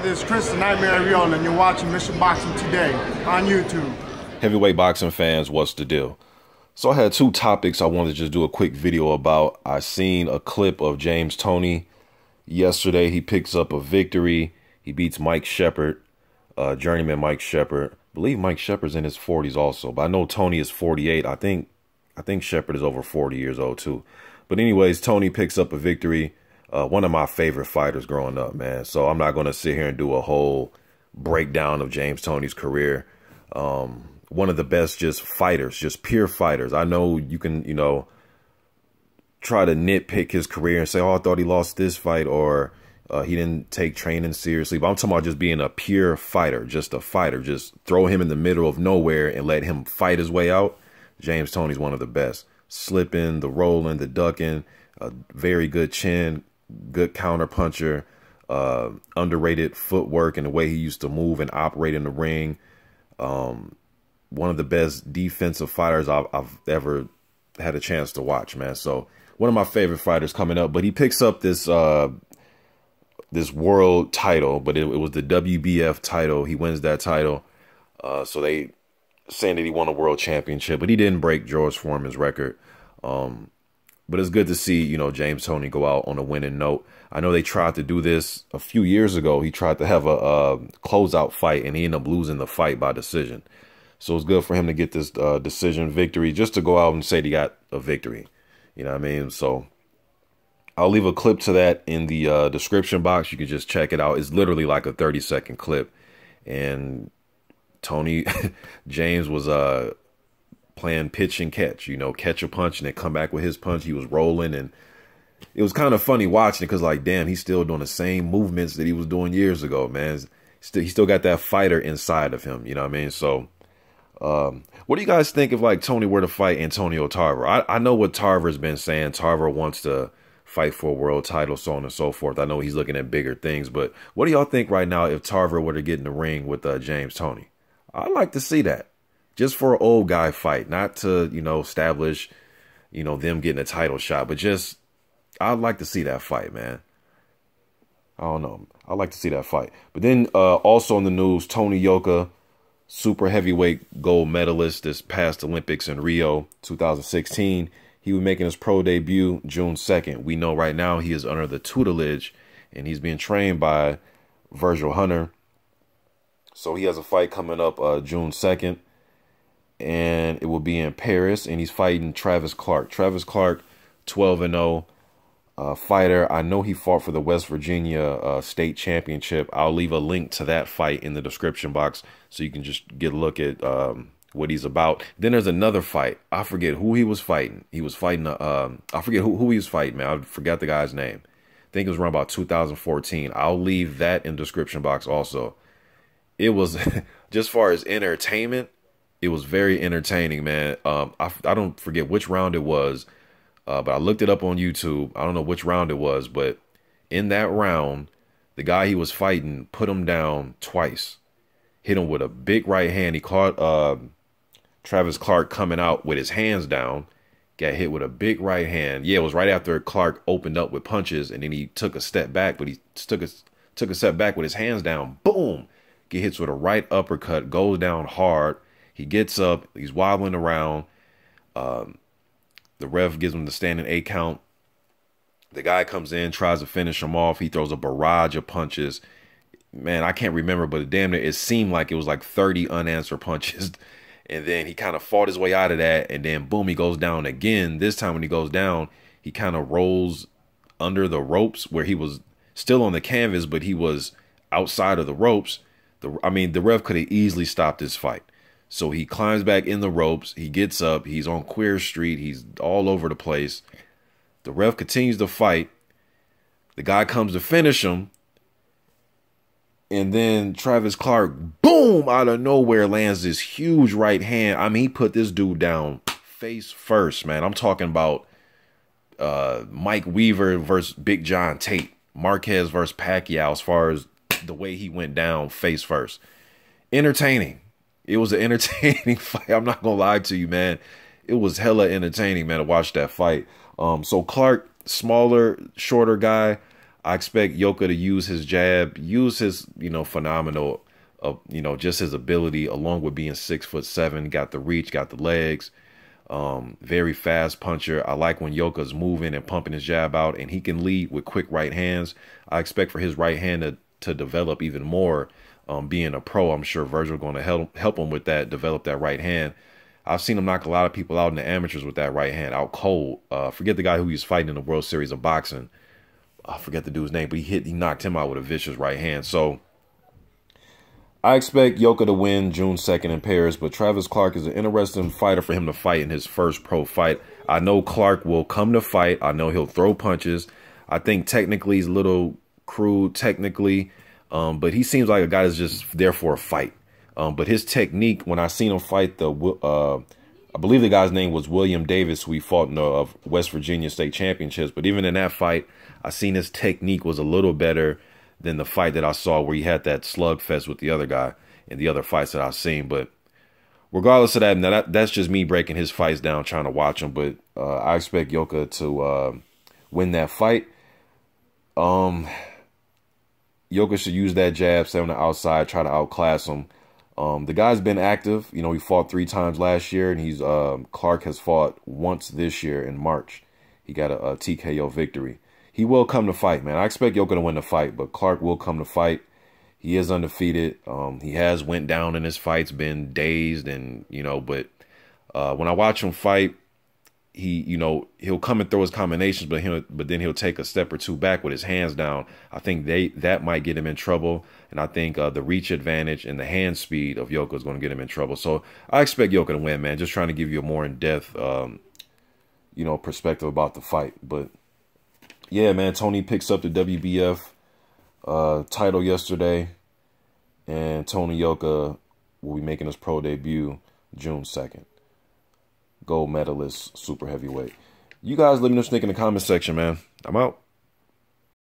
This is Chris the Nightmare Riola, and you're watching Mission Boxing Today on YouTube. Heavyweight boxing fans, what's the deal? So I had two topics I wanted to just do a quick video about. I seen a clip of James Toney yesterday. He picks up a victory. He beats Mike Shepard, journeyman Mike Shepard. I believe Mike Shepard's in his 40s also, but I know Toney is 48. I think Shepard is over 40 years old too. But anyways, Toney picks up a victory. One of my favorite fighters growing up, man. So I'm not going to sit here and do a whole breakdown of James Toney's career. One of the best just fighters, just pure fighters. I know you can, try to nitpick his career and say, oh, I thought he lost this fight, or he didn't take training seriously. But I'm talking about just being a pure fighter, just a fighter. Just throw him in the middle of nowhere and let him fight his way out. James Toney's one of the best. Slipping, the rolling, the ducking, a very good chin, good counter puncher, underrated footwork and the way he used to move and operate in the ring. One of the best defensive fighters I've ever had a chance to watch, man. So one of my favorite fighters coming up, but he picks up this this world title, but it was the WBF title. He wins that title. So they saying that he won a world championship, but he didn't break George Foreman's record. But it's good to see, James Toney go out on a winning note. I know they tried to do this a few years ago. He tried to have a closeout fight, and he ended up losing the fight by decision. So it's good for him to get this decision victory, just to go out and say that he got a victory. You know what I mean? So I'll leave a clip to that in the description box. You can just check it out. It's literally like a 30-second clip. And Toney, James was playing pitch and catch, catch a punch and then come back with his punch. He was rolling, and it was kind of funny watching it because, like, damn, he's still doing the same movements that he was doing years ago, man. He still got that fighter inside of him, you know what I mean? So what do you guys think if, like, Toney were to fight Antonio Tarver? I know what Tarver's been saying. Tarver wants to fight for a world title, so on and so forth. I know he's looking at bigger things, but what do y'all think right now if Tarver were to get in the ring with James Toney? I'd like to see that. Just for an old guy fight, not to, establish, them getting a title shot, but just, I'd like to see that fight, man. I don't know. I'd like to see that fight. But then also in the news, Toney Yoka, super heavyweight gold medalist this past Olympics in Rio 2016. He was making his pro debut June 2nd. We know right now he is under the tutelage, and he's being trained by Virgil Hunter. So he has a fight coming up June 2nd. And it will be in Paris, and he's fighting Travis Clark. Travis Clark, 12-0 fighter. I know he fought for the West Virginia state championship. I'll leave a link to that fight in the description box so you can just get a look at what he's about. Then there's another fight. I forget who he was fighting. He was fighting, I forget who he was fighting, man. I forgot the guy's name. I think it was around about 2014. I'll leave that in the description box also. It was, just far as entertainment, it was very entertaining, man. I don't forget which round it was, but I looked it up on YouTube. I don't know which round it was, but in that round, the guy he was fighting put him down twice. Hit him with a big right hand. He caught Travis Clark coming out with his hands down. Got hit with a big right hand. Yeah, it was right after Clark opened up with punches, and then he took a step back, but he took a step back with his hands down. Boom! Get hits with a right uppercut, goes down hard. He gets up, he's wobbling around. The ref gives him the standing 8 count. The guy comes in, tries to finish him off. He throws a barrage of punches. Man, I can't remember, but damn it seemed like it was like 30 unanswered punches. And then he kind of fought his way out of that. And then, boom, he goes down again. This time when he goes down, he kind of rolls under the ropes where he was still on the canvas, but he was outside of the ropes. The ref could have easily stopped this fight. So he climbs back in the ropes. He gets up. He's on Queer Street. He's all over the place. The ref continues to fight. The guy comes to finish him. And then Travis Clark, boom, out of nowhere lands this huge right hand. I mean, he put this dude down face first, man. I'm talking about Mike Weaver versus Big John Tate. Marquez versus Pacquiao as far as the way he went down face first. Entertaining. It was an entertaining fight. I'm not going to lie to you, man. It was hella entertaining, man, to watch that fight. So Clark, smaller, shorter guy. I expect Yoka to use his jab, use his, phenomenal, just his ability, along with being 6'7", got the reach, got the legs, very fast puncher. I like when Yoka's moving and pumping his jab out, and he can lead with quick right hands. I expect for his right hand to develop even more. Being a pro, I'm sure Virgil going to help him with that, develop that right hand. I've seen him knock a lot of people out in the amateurs with that right hand, out cold. Forget the guy who he's fighting in the World Series of Boxing. I forget the dude's name, but he knocked him out with a vicious right hand. So I expect Yoka to win June 2nd in Paris, but Travis Clark is an interesting fighter for him to fight in his first pro fight. I know Clark will come to fight. I know he'll throw punches. I think technically he's a little crude technically, but he seems like a guy that's just there for a fight. But his technique, when I seen him fight I believe the guy's name was William Davis, who he fought in the West Virginia State Championships. But even in that fight, I seen his technique was a little better than the fight that I saw where he had that slugfest with the other guy in the other fights that I've seen. But regardless of that, now that's just me breaking his fights down, trying to watch him. But I expect Yoka to win that fight. Yoka should use that jab, stay on the outside, try to outclass him. The guy's been active. He fought 3 times last year, and Clark has fought once this year in March. He got a TKO victory. He will come to fight, man. I expect Yoka to win the fight, but Clark will come to fight. He is undefeated. He has went down in his fights, been dazed, and but when I watch him fight, he'll come and throw his combinations, but then he'll take a step or two back with his hands down. I think that might get him in trouble, and I think the reach advantage and the hand speed of Yoka is going to get him in trouble. So I expect Yoka to win, man. Just trying to give you a more in-depth, perspective about the fight. But yeah, man, Toney picks up the WBF title yesterday, and Toney Yoka will be making his pro debut June 2nd. Gold medalist, super heavyweight. You guys let me know what you think in the comment section, man. I'm out.